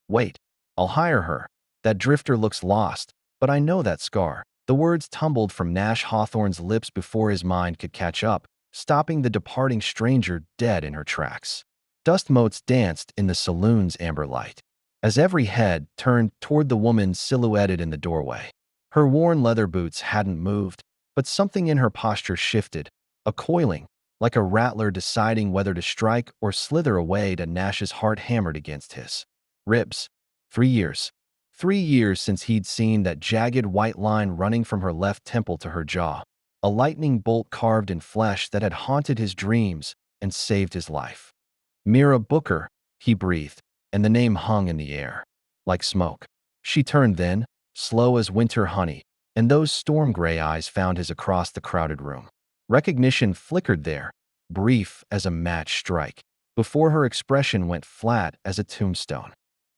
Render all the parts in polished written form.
Wait, I'll hire her. That drifter looks lost, but I know that scar. The words tumbled from Nash Hawthorne's lips before his mind could catch up, stopping the departing stranger dead in her tracks. Dust motes danced in the saloon's amber light, as every head turned toward the woman silhouetted in the doorway. Her worn leather boots hadn't moved, but something in her posture shifted, a coiling, like a rattler deciding whether to strike or slither away. To Nash's heart hammered against his ribs. 3 years. 3 years since he'd seen that jagged white line running from her left temple to her jaw, a lightning bolt carved in flesh that had haunted his dreams and saved his life. Mira Booker, he breathed, and the name hung in the air, like smoke. She turned then, slow as winter honey, and those storm-gray eyes found his across the crowded room. Recognition flickered there, brief as a match strike, before her expression went flat as a tombstone.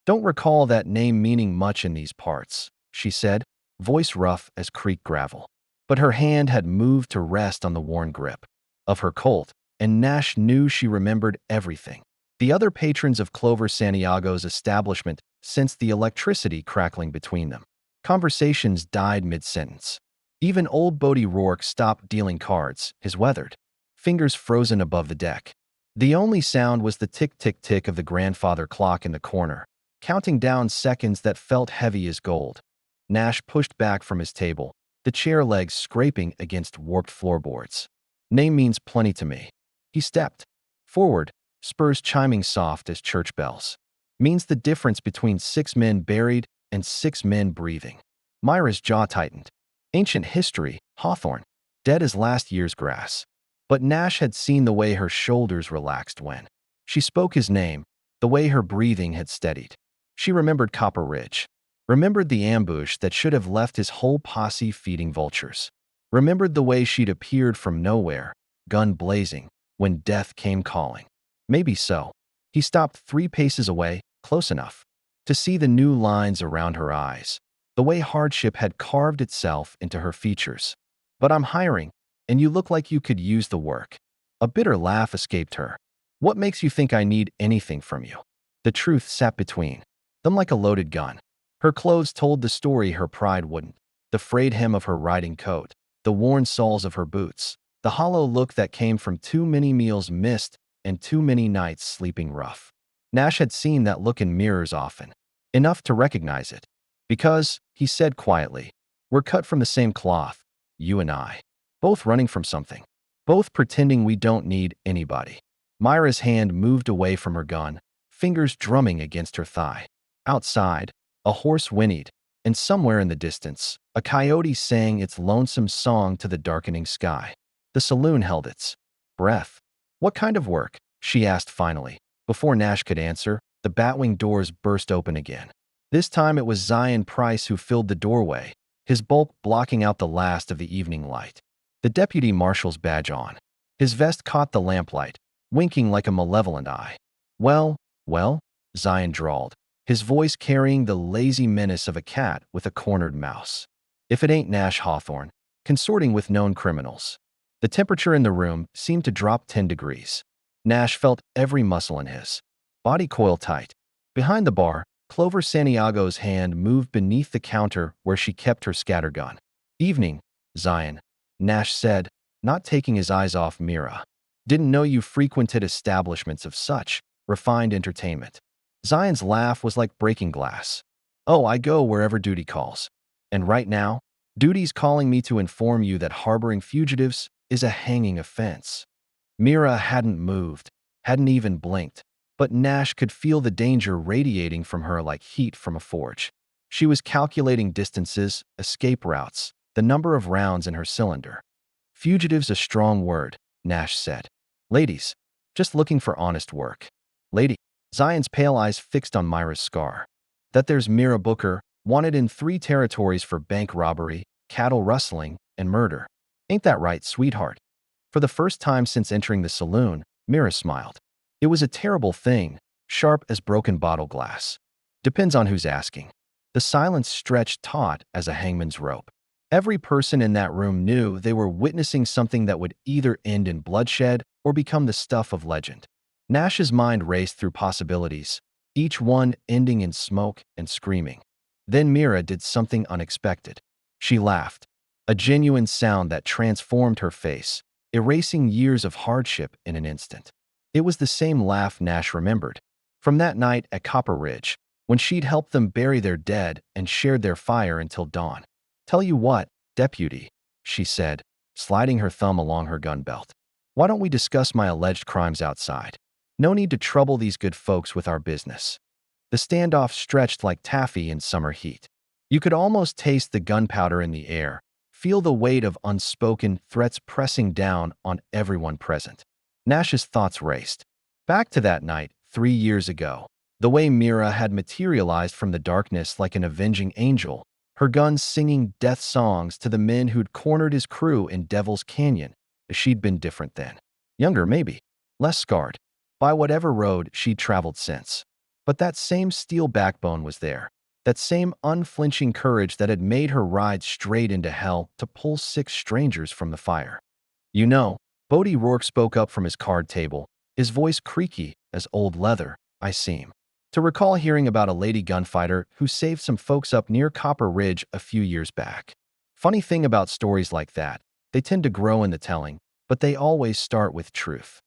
Don't recall that name meaning much in these parts, she said, voice rough as creek gravel. But her hand had moved to rest on the worn grip of her Colt, and Nash knew she remembered everything. The other patrons of Clover Santiago's establishment sensed the electricity crackling between them. Conversations died mid-sentence. Even old Bodie Rourke stopped dealing cards, his weathered fingers frozen above the deck. The only sound was the tick-tick-tick of the grandfather clock in the corner, counting down seconds that felt heavy as gold. Nash pushed back from his table, the chair legs scraping against warped floorboards. Name means plenty to me. He stepped forward, spurs chiming soft as church bells. Means the difference between 6 men buried and 6 men breathing. Myra's jaw tightened. Ancient history, Hawthorne, dead as last year's grass. But Nash had seen the way her shoulders relaxed when she spoke his name, the way her breathing had steadied. She remembered Copper Ridge, remembered the ambush that should have left his whole posse feeding vultures, remembered the way she'd appeared from nowhere, gun blazing, when death came calling. Maybe so. He stopped 3 paces away, close enough to see the new lines around her eyes, the way hardship had carved itself into her features. But I'm hiring, and you look like you could use the work. A bitter laugh escaped her. What makes you think I need anything from you? The truth sat between them like a loaded gun. Her clothes told the story her pride wouldn't. The frayed hem of her riding coat, the worn soles of her boots, the hollow look that came from too many meals missed and too many nights sleeping rough. Nash had seen that look in mirrors often, enough to recognize it. Because, he said quietly, we're cut from the same cloth, you and I. Both running from something. Both pretending we don't need anybody. Myra's hand moved away from her gun, fingers drumming against her thigh. Outside, a horse whinnied, and somewhere in the distance, a coyote sang its lonesome song to the darkening sky. The saloon held its breath. What kind of work? She asked finally. Before Nash could answer, the batwing doors burst open again. This time it was Zion Price who filled the doorway, his bulk blocking out the last of the evening light. The deputy marshal's badge on. His vest caught the lamplight, winking like a malevolent eye. Well, Zion drawled, his voice carrying the lazy menace of a cat with a cornered mouse. If it ain't Nash Hawthorne, consorting with known criminals. The temperature in the room seemed to drop 10 degrees. Nash felt every muscle in his body coil tight. Behind the bar, Clover Santiago's hand moved beneath the counter where she kept her scattergun. Evening, Zion, Nash said, not taking his eyes off Mira. Didn't know you frequented establishments of such refined entertainment. Zion's laugh was like breaking glass. Oh, I go wherever duty calls. And right now, duty's calling me to inform you that harboring fugitives is a hanging offense. Mira hadn't moved, hadn't even blinked, but Nash could feel the danger radiating from her like heat from a forge. She was calculating distances, escape routes, the number of rounds in her cylinder. Fugitive's a strong word, Nash said. Ladies, just looking for honest work. Lady, Zion's pale eyes fixed on Myra's scar. That there's Mira Booker, wanted in 3 territories for bank robbery, cattle rustling, and murder. Ain't that right, sweetheart? For the first time since entering the saloon, Mira smiled. It was a terrible thing, sharp as broken bottle glass. Depends on who's asking. The silence stretched taut as a hangman's rope. Every person in that room knew they were witnessing something that would either end in bloodshed or become the stuff of legend. Nash's mind raced through possibilities, each one ending in smoke and screaming. Then Mira did something unexpected. She laughed, a genuine sound that transformed her face, erasing years of hardship in an instant. It was the same laugh Nash remembered from that night at Copper Ridge, when she'd helped them bury their dead and shared their fire until dawn. "Tell you what, deputy," she said, sliding her thumb along her gun belt. "Why don't we discuss my alleged crimes outside? No need to trouble these good folks with our business." The standoff stretched like taffy in summer heat. You could almost taste the gunpowder in the air, feel the weight of unspoken threats pressing down on everyone present. Nash's thoughts raced. Back to that night, 3 years ago. The way Mira had materialized from the darkness like an avenging angel, her guns singing death songs to the men who'd cornered his crew in Devil's Canyon. She'd been different then. Younger, maybe. Less scarred by whatever road she'd traveled since. But that same steel backbone was there. That same unflinching courage that had made her ride straight into hell to pull 6 strangers from the fire. "You know," Bodie Rourke spoke up from his card table, his voice creaky as old leather, "I seem to recall hearing about a lady gunfighter who saved some folks up near Copper Ridge a few years back. Funny thing about stories like that, they tend to grow in the telling, but they always start with truth."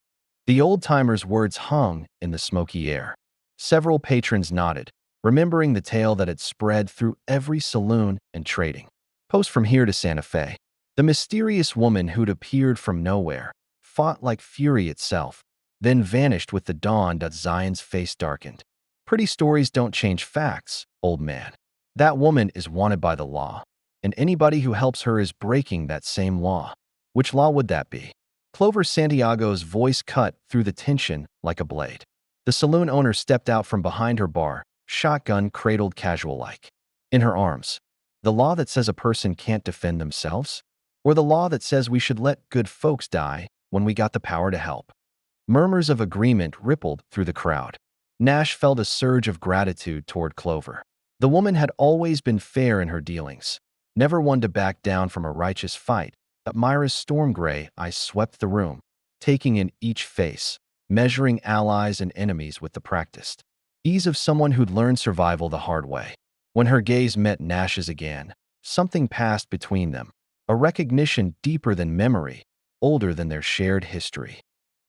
The old-timer's words hung in the smoky air. Several patrons nodded, remembering the tale that had spread through every saloon and trading post from here to Santa Fe. The mysterious woman who'd appeared from nowhere, fought like fury itself, then vanished with the dawn that Zion's face darkened. "Pretty stories don't change facts, old man. That woman is wanted by the law, and anybody who helps her is breaking that same law." "Which law would that be?" Clover Santiago's voice cut through the tension like a blade. The saloon owner stepped out from behind her bar, shotgun cradled casual-like. In her arms. "The law that says a person can't defend themselves? Or the law that says we should let good folks die when we got the power to help?" Murmurs of agreement rippled through the crowd. Nash felt a surge of gratitude toward Clover. The woman had always been fair in her dealings, never one to back down from a righteous fight. But Myra's storm gray eyes swept the room, taking in each face, measuring allies and enemies with the practiced ease of someone who'd learned survival the hard way. When her gaze met Nash's again, something passed between them, a recognition deeper than memory, older than their shared history.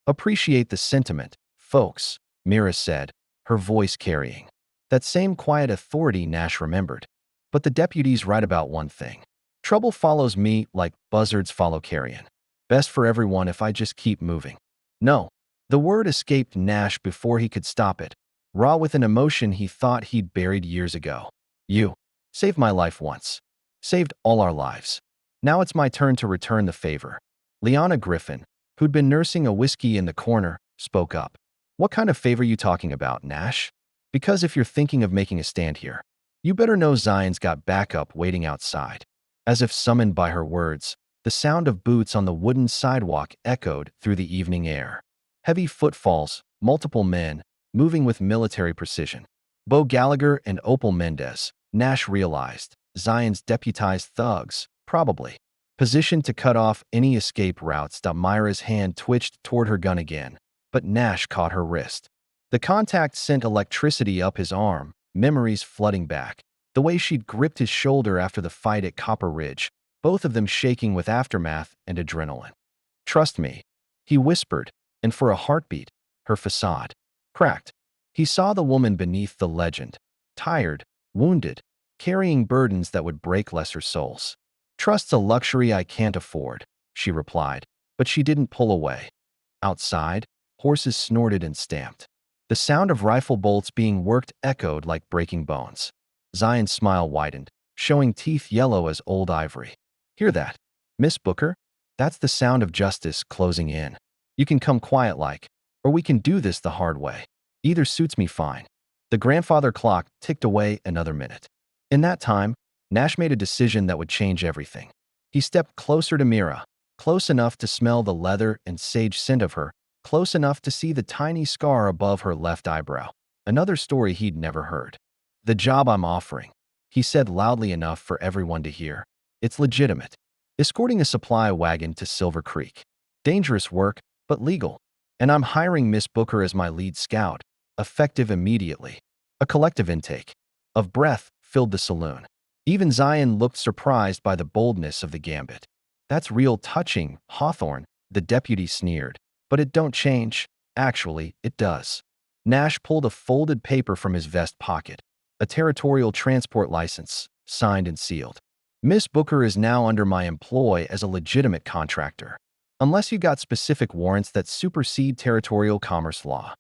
"Appreciate the sentiment, folks," Mira said, her voice carrying that same quiet authority Nash remembered. "But the deputy's right about one thing. Trouble follows me like buzzards follow carrion. Best for everyone if I just keep moving." "No." The word escaped Nash before he could stop it, raw with an emotion he thought he'd buried years ago. "You saved my life once. Saved all our lives. Now it's my turn to return the favor." Liana Griffin, who'd been nursing a whiskey in the corner, spoke up. "What kind of favor you talking about, Nash? Because if you're thinking of making a stand here, you better know Zion's got backup waiting outside." As if summoned by her words, the sound of boots on the wooden sidewalk echoed through the evening air. Heavy footfalls, multiple men, moving with military precision. Bo Gallagher and Opal Mendez, Nash realized, Zion's deputized thugs, probably. Positioned to cut off any escape routes. Myra's hand twitched toward her gun again, but Nash caught her wrist. The contact sent electricity up his arm, memories flooding back. The way she'd gripped his shoulder after the fight at Copper Ridge, both of them shaking with aftermath and adrenaline. "Trust me," he whispered, and for a heartbeat, her facade cracked. He saw the woman beneath the legend, tired, wounded, carrying burdens that would break lesser souls. "Trust's a luxury I can't afford," she replied, but she didn't pull away. Outside, horses snorted and stamped. The sound of rifle bolts being worked echoed like breaking bones. Zion's smile widened, showing teeth yellow as old ivory. "Hear that, Miss Booker? That's the sound of justice closing in. You can come quiet like, or we can do this the hard way. Either suits me fine." The grandfather clock ticked away another minute. In that time, Nash made a decision that would change everything. He stepped closer to Mira, close enough to smell the leather and sage scent of her, close enough to see the tiny scar above her left eyebrow. Another story he'd never heard. "The job I'm offering," he said loudly enough for everyone to hear. "It's legitimate. Escorting a supply wagon to Silver Creek. Dangerous work, but legal. And I'm hiring Miss Booker as my lead scout, effective immediately." A collective intake of breath filled the saloon. Even Zion looked surprised by the boldness of the gambit. "That's real touching, Hawthorne," the deputy sneered. "But it don't change." "Actually, it does." Nash pulled a folded paper from his vest pocket. "A territorial transport license, signed and sealed. Miss Booker is now under my employ as a legitimate contractor. Unless you got specific warrants that supersede territorial commerce law."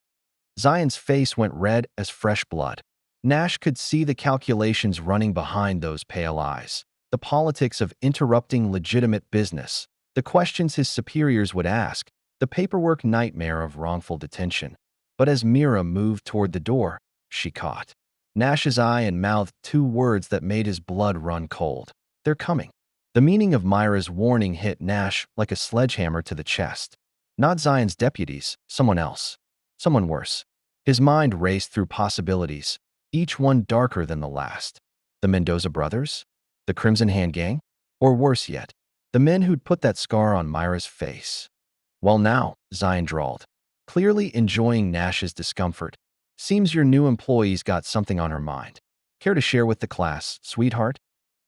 Zion's face went red as fresh blood. Nash could see the calculations running behind those pale eyes. The politics of interrupting legitimate business, the questions his superiors would ask, the paperwork nightmare of wrongful detention. But as Mira moved toward the door, she caught Nash's eye and mouthed two words that made his blood run cold. "They're coming." The meaning of Myra's warning hit Nash like a sledgehammer to the chest. Not Zion's deputies, someone else. Someone worse. His mind raced through possibilities, each one darker than the last. The Mendoza brothers? The Crimson Hand Gang? Or worse yet, the men who'd put that scar on Myra's face. "Well now," Zion drawled, clearly enjoying Nash's discomfort. "Seems your new employee's got something on her mind. Care to share with the class, sweetheart?"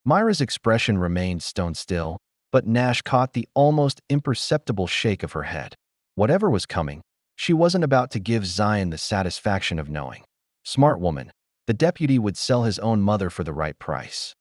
Myra's expression remained stone still, but Nash caught the almost imperceptible shake of her head. Whatever was coming, she wasn't about to give Zion the satisfaction of knowing. Smart woman. The deputy would sell his own mother for the right price.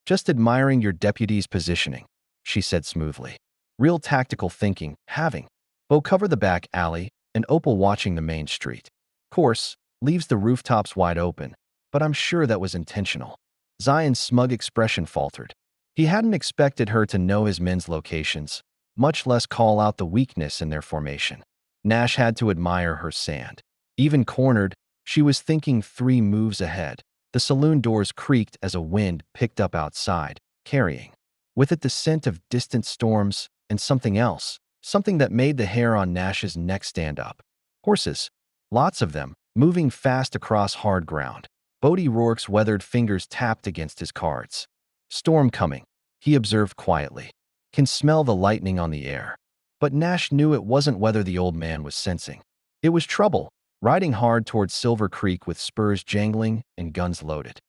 "Just admiring your deputy's positioning," she said smoothly. "Real tactical thinking, having Bo cover the back alley and Opal watching the main street. Course, leaves the rooftops wide open, but I'm sure that was intentional." Zion's smug expression faltered. He hadn't expected her to know his men's locations, much less call out the weakness in their formation. Nash had to admire her sand. Even cornered, she was thinking 3 moves ahead. The saloon doors creaked as a wind picked up outside, carrying with it the scent of distant storms and something else, something that made the hair on Nash's neck stand up. Horses. Lots of them, moving fast across hard ground. Bodie Rourke's weathered fingers tapped against his cards. "Storm coming," he observed quietly. "Can smell the lightning on the air." But Nash knew it wasn't weather the old man was sensing. It was trouble, riding hard towards Silver Creek with spurs jangling and guns loaded.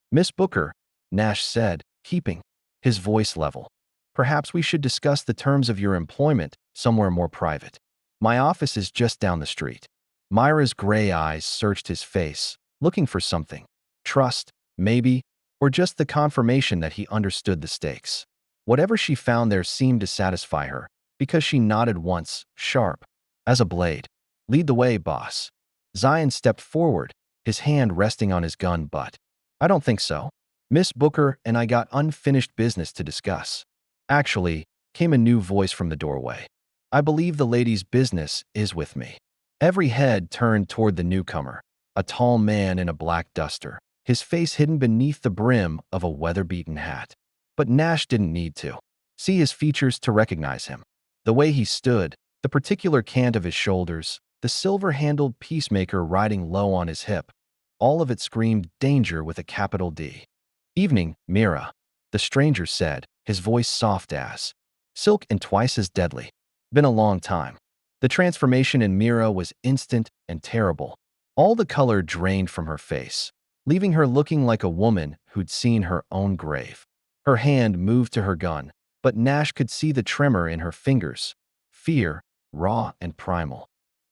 "Miss Booker," Nash said, keeping his voice level. "Perhaps we should discuss the terms of your employment somewhere more private. My office is just down the street." Myra's gray eyes searched his face, looking for something. Trust, maybe, or just the confirmation that he understood the stakes. Whatever she found there seemed to satisfy her, because she nodded once, sharp as a blade. "Lead the way, boss." Zion stepped forward, his hand resting on his gun butt. "I don't think so. Miss Booker and I got unfinished business to discuss." "Actually," came a new voice from the doorway. "I believe the lady's business is with me." Every head turned toward the newcomer, a tall man in a black duster, his face hidden beneath the brim of a weather-beaten hat. But Nash didn't need to see his features to recognize him. The way he stood, the particular cant of his shoulders, the silver-handled peacemaker riding low on his hip, all of it screamed danger with a capital D. "Evening, Mira," the stranger said, his voice soft as silk and twice as deadly. "Been a long time." The transformation in Mira was instant and terrible. All the color drained from her face, leaving her looking like a woman who'd seen her own grave. Her hand moved to her gun, but Nash could see the tremor in her fingers. Fear, raw and primal.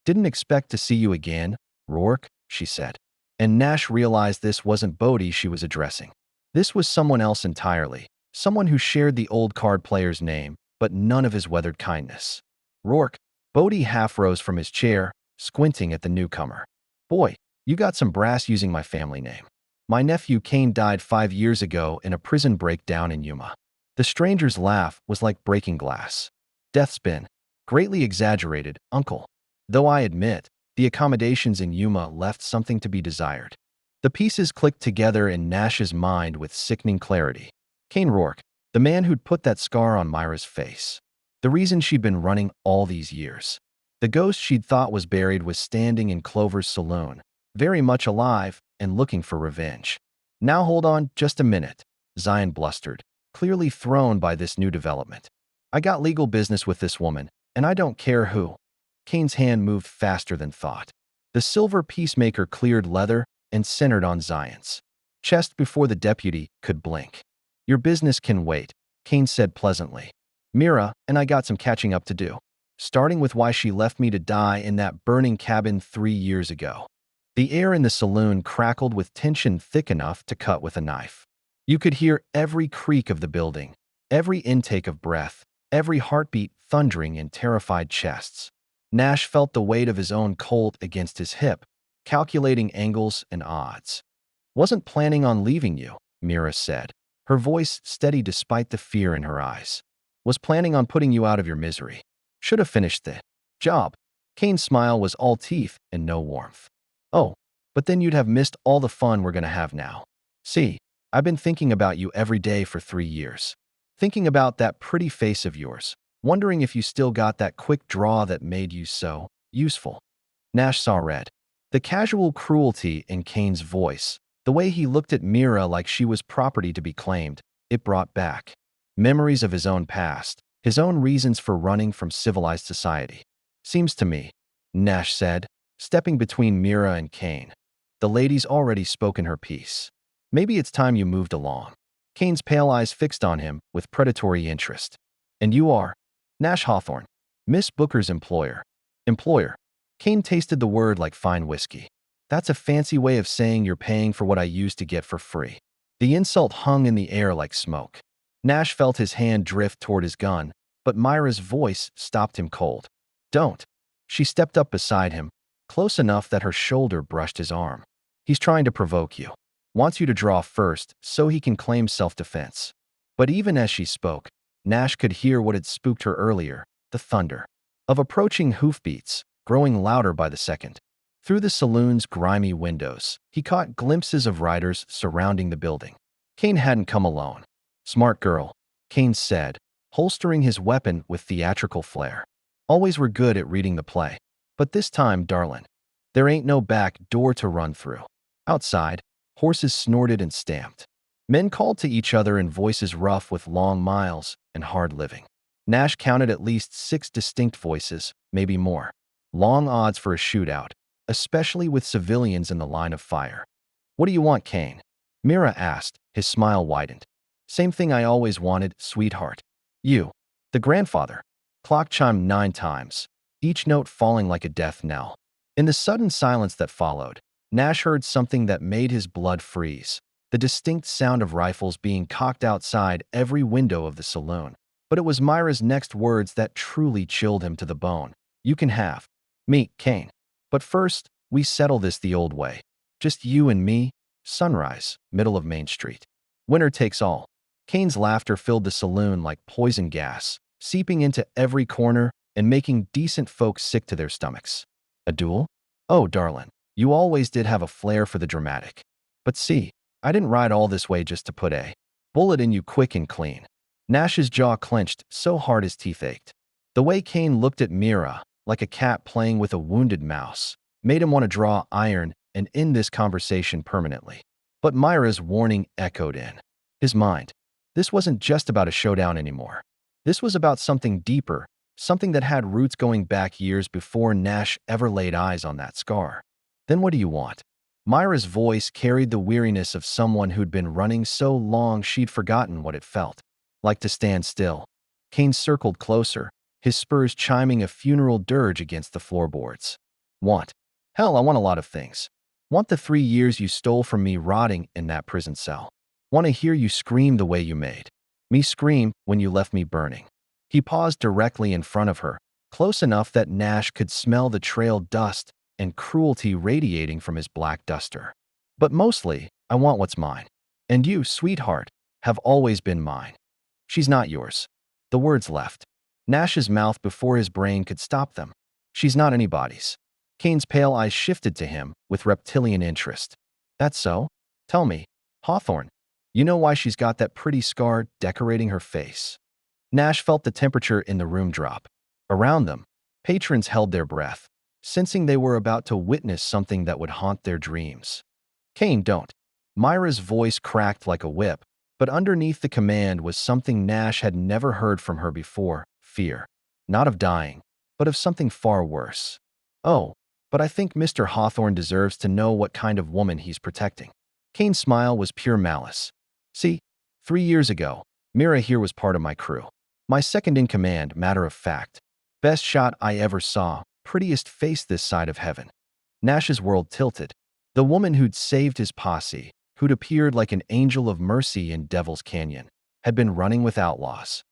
"Didn't expect to see you again, Rourke," she said. And Nash realized this wasn't Bodie she was addressing. This was someone else entirely, someone who shared the old card player's name, but none of his weathered kindness. "Rourke." Bodie half rose from his chair, squinting at the newcomer. "Boy, you got some brass using my family name. My nephew Kane died 5 years ago in a prison breakdown in Yuma." The stranger's laugh was like breaking glass. "Death's been greatly exaggerated, uncle. Though I admit, the accommodations in Yuma left something to be desired." The pieces clicked together in Nash's mind with sickening clarity. Kane Rourke, the man who'd put that scar on Myra's face. The reason she'd been running all these years. The ghost she'd thought was buried was standing in Clover's saloon, very much alive and looking for revenge. "Now hold on just a minute," Zion blustered, clearly thrown by this new development. "I got legal business with this woman, and I don't care who." Kane's hand moved faster than thought. The silver peacemaker cleared leather and centered on Zion's chest before the deputy could blink. Your business can wait, Kane said pleasantly. Mira and I got some catching up to do, starting with why she left me to die in that burning cabin 3 years ago. The air in the saloon crackled with tension thick enough to cut with a knife. You could hear every creak of the building, every intake of breath, every heartbeat thundering in terrified chests. Nash felt the weight of his own Colt against his hip, calculating angles and odds. Wasn't planning on leaving you, Mira said, her voice steady despite the fear in her eyes. Was planning on putting you out of your misery. Should have finished the job. Kane's smile was all teeth and no warmth. Oh, but then you'd have missed all the fun we're gonna have now. See, I've been thinking about you every day for 3 years. Thinking about that pretty face of yours, wondering if you still got that quick draw that made you so useful. Nash saw red. The casual cruelty in Kane's voice, the way he looked at Mira like she was property to be claimed, it brought back memories of his own past, his own reasons for running from civilized society. Seems to me, Nash said, stepping between Mira and Kane. The lady's already spoken her piece. Maybe it's time you moved along. Kane's pale eyes fixed on him with predatory interest. And you are? Nash Hawthorne, Miss Booker's employer. Employer. Kane tasted the word like fine whiskey. That's a fancy way of saying you're paying for what I used to get for free. The insult hung in the air like smoke. Nash felt his hand drift toward his gun, but Myra's voice stopped him cold. Don't. She stepped up beside him, close enough that her shoulder brushed his arm. He's trying to provoke you. Wants you to draw first so he can claim self-defense. But even as she spoke, Nash could hear what had spooked her earlier, the thunder of approaching hoofbeats, growing louder by the second. Through the saloon's grimy windows, he caught glimpses of riders surrounding the building. Kane hadn't come alone. Smart girl, Kane said, holstering his weapon with theatrical flair. Always were good at reading the play. But this time, darlin', there ain't no back door to run through. Outside, horses snorted and stamped. Men called to each other in voices rough with long miles and hard living. Nash counted at least 6 distinct voices, maybe more. Long odds for a shootout, especially with civilians in the line of fire. What do you want, Kane? Mira asked, his smile widened. Same thing I always wanted, sweetheart. You. The grandfather. Clock chimed 9 times, each note falling like a death knell. In the sudden silence that followed, Nash heard something that made his blood freeze, the distinct sound of rifles being cocked outside every window of the saloon. But it was Myra's next words that truly chilled him to the bone. You can have me, Kane. But first, we settle this the old way. Just you and me, sunrise, middle of Main Street. Winner takes all. Kane's laughter filled the saloon like poison gas, seeping into every corner and making decent folks sick to their stomachs. A duel? Oh, darling, you always did have a flair for the dramatic. But see, I didn't ride all this way just to put a bullet in you quick and clean. Nash's jaw clenched so hard his teeth ached. The way Kane looked at Mira, like a cat playing with a wounded mouse, made him want to draw iron and end this conversation permanently. But Myra's warning echoed in his mind. This wasn't just about a showdown anymore. This was about something deeper, something that had roots going back years before Nash ever laid eyes on that scar. Then what do you want? Myra's voice carried the weariness of someone who'd been running so long she'd forgotten what it felt like to stand still. Kane circled closer, his spurs chiming a funeral dirge against the floorboards. Want? Hell, I want a lot of things. Want the 3 years you stole from me rotting in that prison cell. Want to hear you scream the way you made me scream when you left me burning. He paused directly in front of her, close enough that Nash could smell the trail dust and cruelty radiating from his black duster. But mostly, I want what's mine. And you, sweetheart, have always been mine. She's not yours. The words left Nash's mouth before his brain could stop them. She's not anybody's. Kane's pale eyes shifted to him with reptilian interest. That's so? Tell me, Hawthorne, you know why she's got that pretty scar decorating her face? Nash felt the temperature in the room drop. Around them, patrons held their breath, sensing they were about to witness something that would haunt their dreams. Kane, don't. Myra's voice cracked like a whip, but underneath the command was something Nash had never heard from her before, fear. Not of dying, but of something far worse. Oh, but I think Mr. Hawthorne deserves to know what kind of woman he's protecting." Kane's smile was pure malice. "See, 3 years ago, Mira here was part of my crew. My second in command, matter of fact. Best shot I ever saw, prettiest face this side of heaven." Nash's world tilted. The woman who'd saved his posse, who'd appeared like an angel of mercy in Devil's Canyon, had been running with outlaws.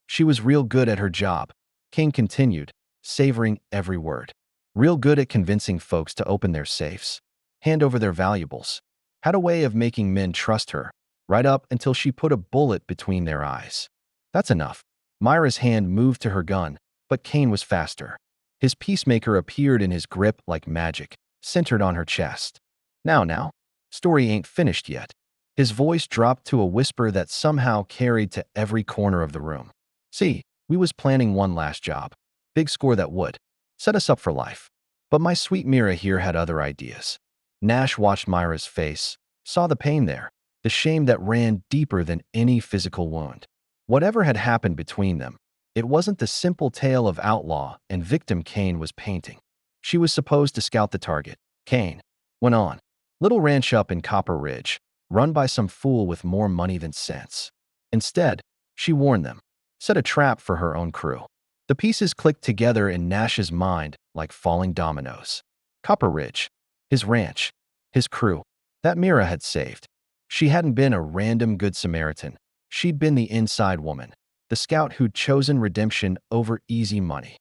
"She was real good at her job," Kane continued, savoring every word. "Real good at convincing folks to open their safes, hand over their valuables. Had a way of making men trust her, right up until she put a bullet between their eyes." "That's enough." Myra's hand moved to her gun, but Kane was faster. His peacemaker appeared in his grip like magic, centered on her chest. Now, story ain't finished yet." His voice dropped to a whisper that somehow carried to every corner of the room. "See, we was planning one last job. Big score that would set us up for life. But my sweet Mira here had other ideas." Nash watched Myra's face, saw the pain there, the shame that ran deeper than any physical wound. Whatever had happened between them, it wasn't the simple tale of outlaw and victim Kane was painting. She was supposed to scout the target. Kane went on. "Little ranch up in Copper Ridge, run by some fool with more money than sense." Instead, she warned them, set a trap for her own crew. The pieces clicked together in Nash's mind like falling dominoes. Copper Ridge, his ranch, his crew, that Mira had saved. She hadn't been a random Good Samaritan. She'd been the inside woman, the scout who'd chosen redemption over easy money.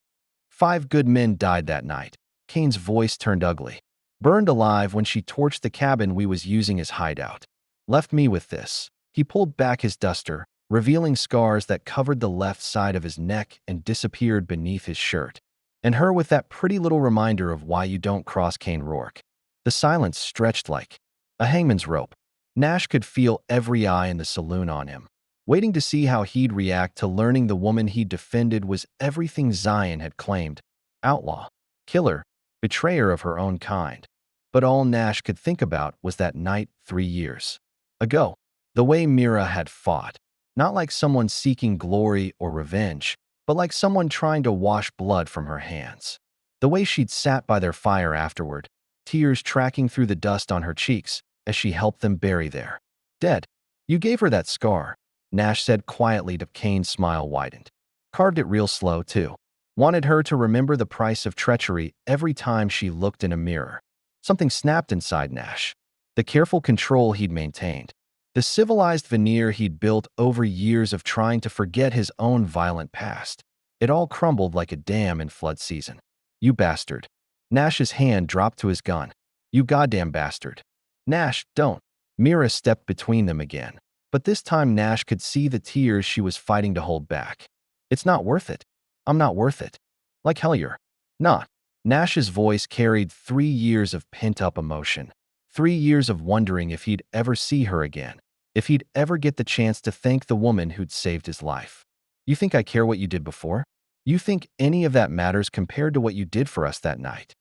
5 good men died that night. Kane's voice turned ugly. "Burned alive when she torched the cabin we was using as hideout. Left me with this." He pulled back his duster, revealing scars that covered the left side of his neck and disappeared beneath his shirt. "And her with that pretty little reminder of why you don't cross Kane Rourke." The silence stretched like a hangman's rope. Nash could feel every eye in the saloon on him, waiting to see how he'd react to learning the woman he defended was everything Zion had claimed: outlaw, killer, betrayer of her own kind. But all Nash could think about was that night 3 years ago. The way Mira had fought, not like someone seeking glory or revenge, but like someone trying to wash blood from her hands. The way she'd sat by their fire afterward, tears tracking through the dust on her cheeks as she helped them bury their dead. "You gave her that scar," Nash said quietly. To Kane's smile widened. "Carved it real slow, too. Wanted her to remember the price of treachery every time she looked in a mirror." Something snapped inside Nash. The careful control he'd maintained, the civilized veneer he'd built over years of trying to forget his own violent past. It all crumbled like a dam in flood season. "You bastard." Nash's hand dropped to his gun. "You goddamn bastard." "Nash, don't." Mira stepped between them again, but this time Nash could see the tears she was fighting to hold back. "It's not worth it. I'm not worth it. Like hell you're not." Nash's voice carried 3 years of pent-up emotion, 3 years of wondering if he'd ever see her again, if he'd ever get the chance to thank the woman who'd saved his life. "You think I care what you did before? You think any of that matters compared to what you did for us that night?"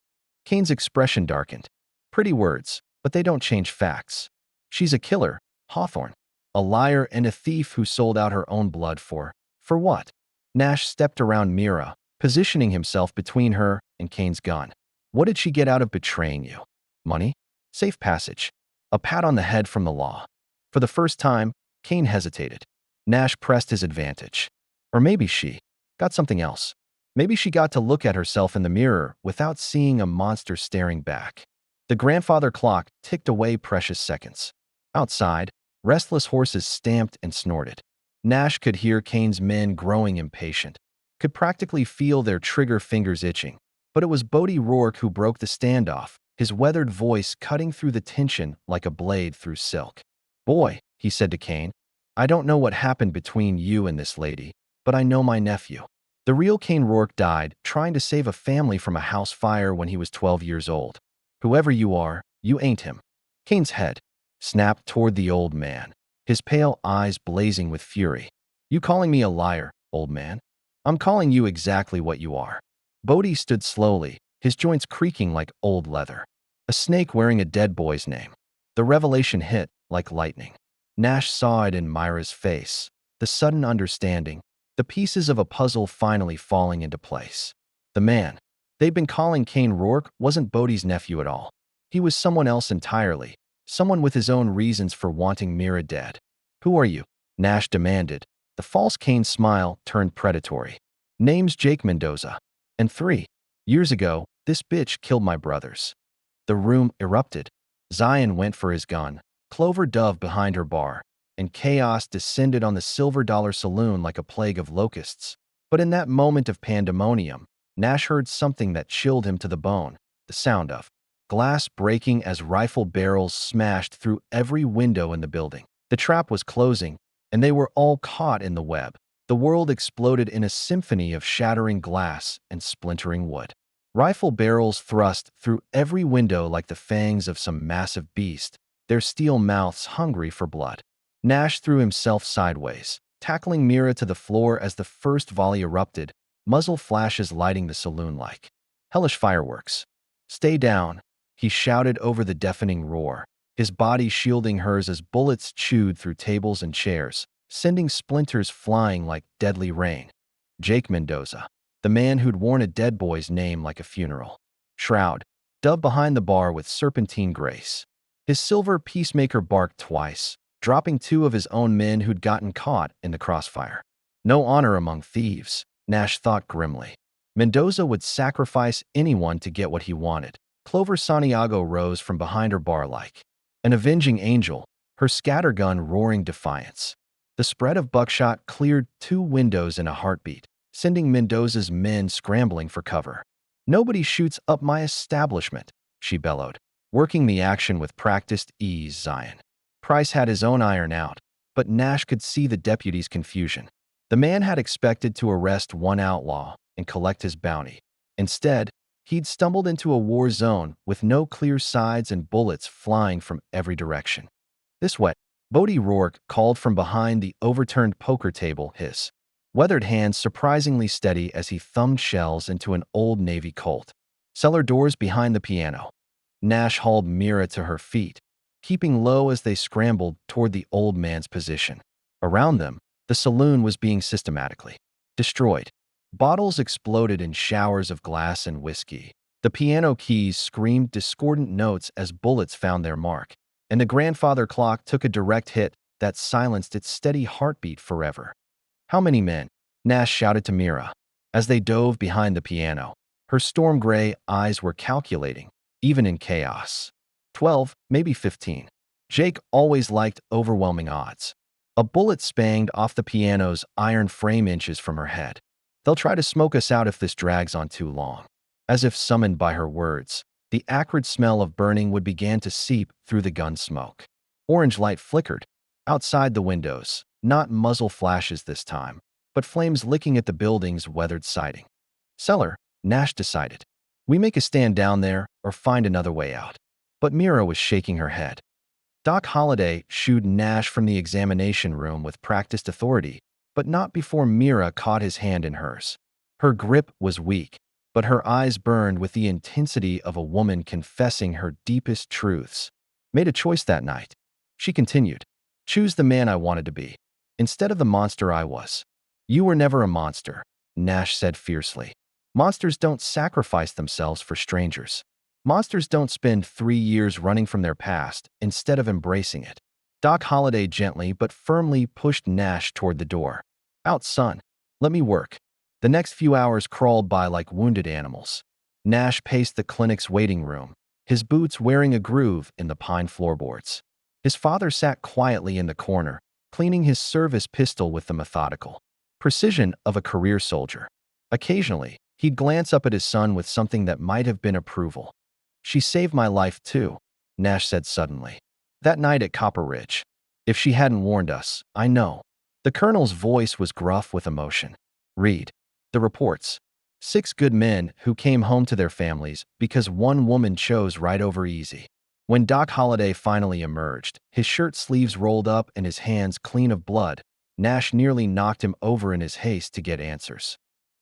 Kane's expression darkened. "Pretty words, but they don't change facts. She's a killer, Hawthorne. A liar and a thief who sold out her own blood for what?" Nash stepped around Mira, positioning himself between her and Kane's gun. "What did she get out of betraying you? Money? Safe passage? A pat on the head from the law?" For the first time, Kane hesitated. Nash pressed his advantage. "Or maybe she got something else. Maybe she got to look at herself in the mirror without seeing a monster staring back." The grandfather clock ticked away precious seconds. Outside, restless horses stamped and snorted. Nash could hear Kane's men growing impatient, could practically feel their trigger fingers itching. But it was Bodie Rourke who broke the standoff, his weathered voice cutting through the tension like a blade through silk. "Boy," he said to Kane, "I don't know what happened between you and this lady, but I know my nephew. The real Kane Rourke died trying to save a family from a house fire when he was 12 years old. Whoever you are, you ain't him." Kane's head snapped toward the old man, his pale eyes blazing with fury. "You calling me a liar, old man? I'm calling you exactly what you are." Bodie stood slowly, his joints creaking like old leather. A snake wearing a dead boy's name. The revelation hit like lightning. Nash saw it in Myra's face, the sudden understanding, the pieces of a puzzle finally falling into place. The man They'd been calling Kane Rourke wasn't Bodhi's nephew at all. He was someone else entirely, someone with his own reasons for wanting Mira dead. Who are you? Nash demanded. The false Kane's smile turned predatory. Name's Jake Mendoza. And 3 years ago, this bitch killed my brothers. The room erupted. Zion went for his gun, Clover dove behind her bar, and chaos descended on the Silver Dollar Saloon like a plague of locusts. But in that moment of pandemonium, Nash heard something that chilled him to the bone, the sound of glass breaking as rifle barrels smashed through every window in the building. The trap was closing, and they were all caught in the web. The world exploded in a symphony of shattering glass and splintering wood. Rifle barrels thrust through every window like the fangs of some massive beast, their steel mouths hungry for blood. Nash threw himself sideways, tackling Mira to the floor as the first volley erupted, muzzle flashes lighting the saloon like hellish fireworks. "Stay down," he shouted over the deafening roar, his body shielding hers as bullets chewed through tables and chairs, sending splinters flying like deadly rain. Jake Mendoza, the man who'd worn a dead boy's name like a funeral shroud, dubbed behind the bar with serpentine grace. His silver peacemaker barked twice, dropping 2 of his own men who'd gotten caught in the crossfire. No honor among thieves, Nash thought grimly. Mendoza would sacrifice anyone to get what he wanted. Clover Santiago rose from behind her bar like an avenging angel, her scattergun roaring defiance. The spread of buckshot cleared 2 windows in a heartbeat, sending Mendoza's men scrambling for cover. "Nobody shoots up my establishment," she bellowed, working the action with practiced ease. Zion Price had his own iron out, but Nash could see the deputy's confusion. The man had expected to arrest one outlaw and collect his bounty. Instead, he'd stumbled into a war zone with no clear sides and bullets flying from every direction. "This way," Bodhi Rourke called from behind the overturned poker table, his weathered hands surprisingly steady as he thumbed shells into an old Navy Colt. "Cellar doors behind the piano." Nash hauled Mira to her feet, keeping low as they scrambled toward the old man's position. Around them, the saloon was being systematically destroyed. Bottles exploded in showers of glass and whiskey. The piano keys screamed discordant notes as bullets found their mark, and the grandfather clock took a direct hit that silenced its steady heartbeat forever. "How many men?" Nash shouted to Mira. As they dove behind the piano, her storm gray eyes were calculating, even in chaos. 12, maybe 15. Jake always liked overwhelming odds. A bullet spanged off the piano's iron frame inches from her head. "They'll try to smoke us out if this drags on too long." As if summoned by her words, the acrid smell of burning wood began to seep through the gun smoke. Orange light flickered outside the windows, not muzzle flashes this time, but flames licking at the building's weathered siding. "Cellar," Nash decided. "We make a stand down there or find another way out." But Mira was shaking her head. Doc Holliday shooed Nash from the examination room with practiced authority, but not before Mira caught his hand in hers. Her grip was weak, but her eyes burned with the intensity of a woman confessing her deepest truths. "Made a choice that night," she continued. "Choose the man I wanted to be, instead of the monster I was." "You were never a monster," Nash said fiercely. "Monsters don't sacrifice themselves for strangers. Monsters don't spend 3 years running from their past instead of embracing it." Doc Holliday gently but firmly pushed Nash toward the door. "Out, son. Let me work." The next few hours crawled by like wounded animals. Nash paced the clinic's waiting room, his boots wearing a groove in the pine floorboards. His father sat quietly in the corner, cleaning his service pistol with the methodical precision of a career soldier. Occasionally, he'd glance up at his son with something that might have been approval. "She saved my life, too," Nash said suddenly. "That night at Copper Ridge. If she hadn't warned us, I know." The colonel's voice was gruff with emotion. "Read the reports. 6 good men who came home to their families because one woman chose right over easy." When Doc Holliday finally emerged, his shirt sleeves rolled up and his hands clean of blood, Nash nearly knocked him over in his haste to get answers.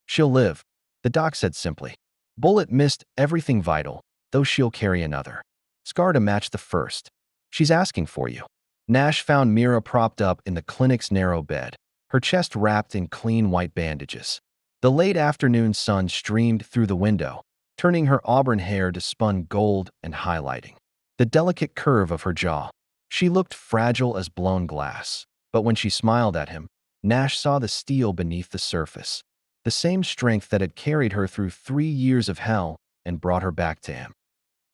"She'll live," the doc said simply. "Bullet missed everything vital, though she'll carry another scar to match the first. She's asking for you." Nash found Mira propped up in the clinic's narrow bed, her chest wrapped in clean white bandages. The late afternoon sun streamed through the window, turning her auburn hair to spun gold and highlighting the delicate curve of her jaw. She looked fragile as blown glass, but when she smiled at him, Nash saw the steel beneath the surface, the same strength that had carried her through 3 years of hell and brought her back to him.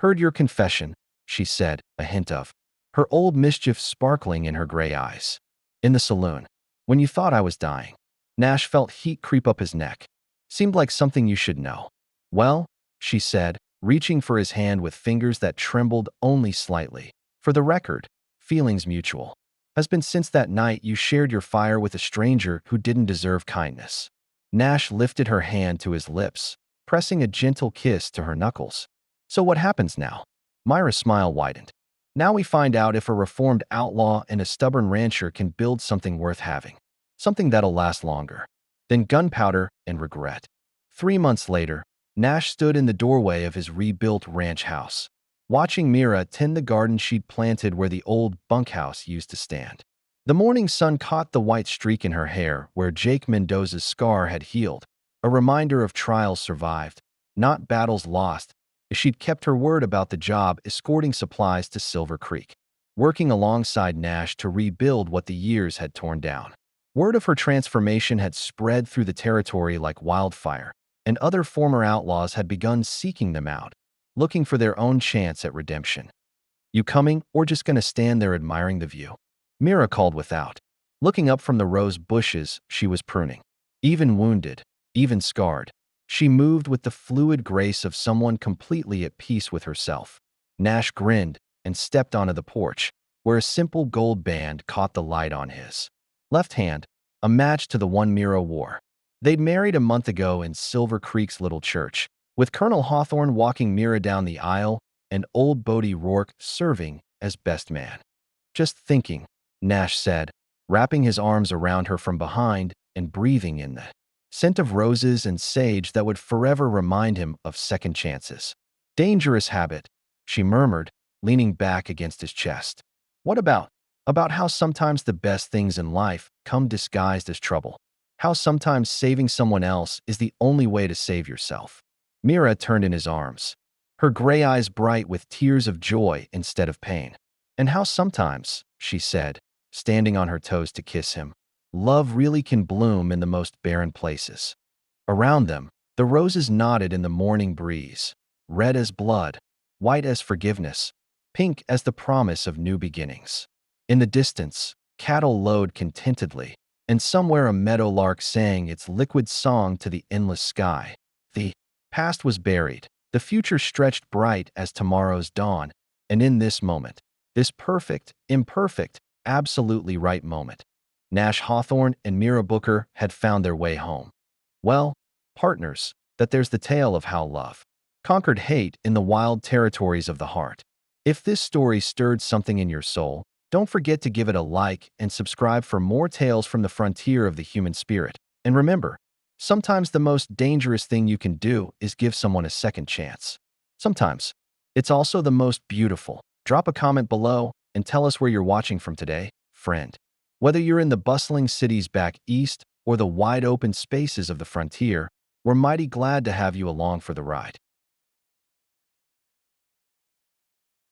"Heard your confession," she said, a hint of her old mischief sparkling in her gray eyes. "In the saloon, when you thought I was dying." Nash felt heat creep up his neck. "Seemed like something you should know." "Well," she said, reaching for his hand with fingers that trembled only slightly. "For the record, feelings mutual. Has been since that night you shared your fire with a stranger who didn't deserve kindness." Nash lifted her hand to his lips, pressing a gentle kiss to her knuckles. "So what happens now?" Myra's smile widened. "Now we find out if a reformed outlaw and a stubborn rancher can build something worth having. Something that'll last longer than gunpowder and regret." 3 months later, Nash stood in the doorway of his rebuilt ranch house, watching Mira tend the garden she'd planted where the old bunkhouse used to stand. The morning sun caught the white streak in her hair where Jake Mendoza's scar had healed, a reminder of trials survived, not battles lost, as she'd kept her word about the job escorting supplies to Silver Creek, working alongside Nash to rebuild what the years had torn down. Word of her transformation had spread through the territory like wildfire, and other former outlaws had begun seeking them out, looking for their own chance at redemption. "You coming, or just gonna stand there admiring the view?" Mira called without, looking up from the rose bushes she was pruning. Even wounded, even scarred, she moved with the fluid grace of someone completely at peace with herself. Nash grinned and stepped onto the porch, where a simple gold band caught the light on his left hand, a match to the one Mira wore. They'd married a month ago in Silver Creek's little church, with Colonel Hawthorne walking Mira down the aisle and old Bodie Rourke serving as best man. "Just thinking," Nash said, wrapping his arms around her from behind and breathing in the scent of roses and sage that would forever remind him of second chances. "Dangerous habit," she murmured, leaning back against his chest. "What about? About how sometimes the best things in life come disguised as trouble. How sometimes saving someone else is the only way to save yourself." Mira turned in his arms, her gray eyes bright with tears of joy instead of pain. "And how sometimes," she said, standing on her toes to kiss him, "love really can bloom in the most barren places." Around them, the roses nodded in the morning breeze, red as blood, white as forgiveness, pink as the promise of new beginnings. In the distance, cattle lowed contentedly, and somewhere a meadowlark sang its liquid song to the endless sky. The past was buried, the future stretched bright as tomorrow's dawn, and in this moment, this perfect, imperfect, absolutely right moment, Nash Hawthorne and Mira Booker had found their way home. Well, partners, that there's the tale of how love conquered hate in the wild territories of the heart. If this story stirred something in your soul, don't forget to give it a like and subscribe for more tales from the frontier of the human spirit. And remember, sometimes the most dangerous thing you can do is give someone a second chance. Sometimes, it's also the most beautiful. Drop a comment below and tell us where you're watching from today, friend. Whether you're in the bustling cities back east or the wide open spaces of the frontier, we're mighty glad to have you along for the ride.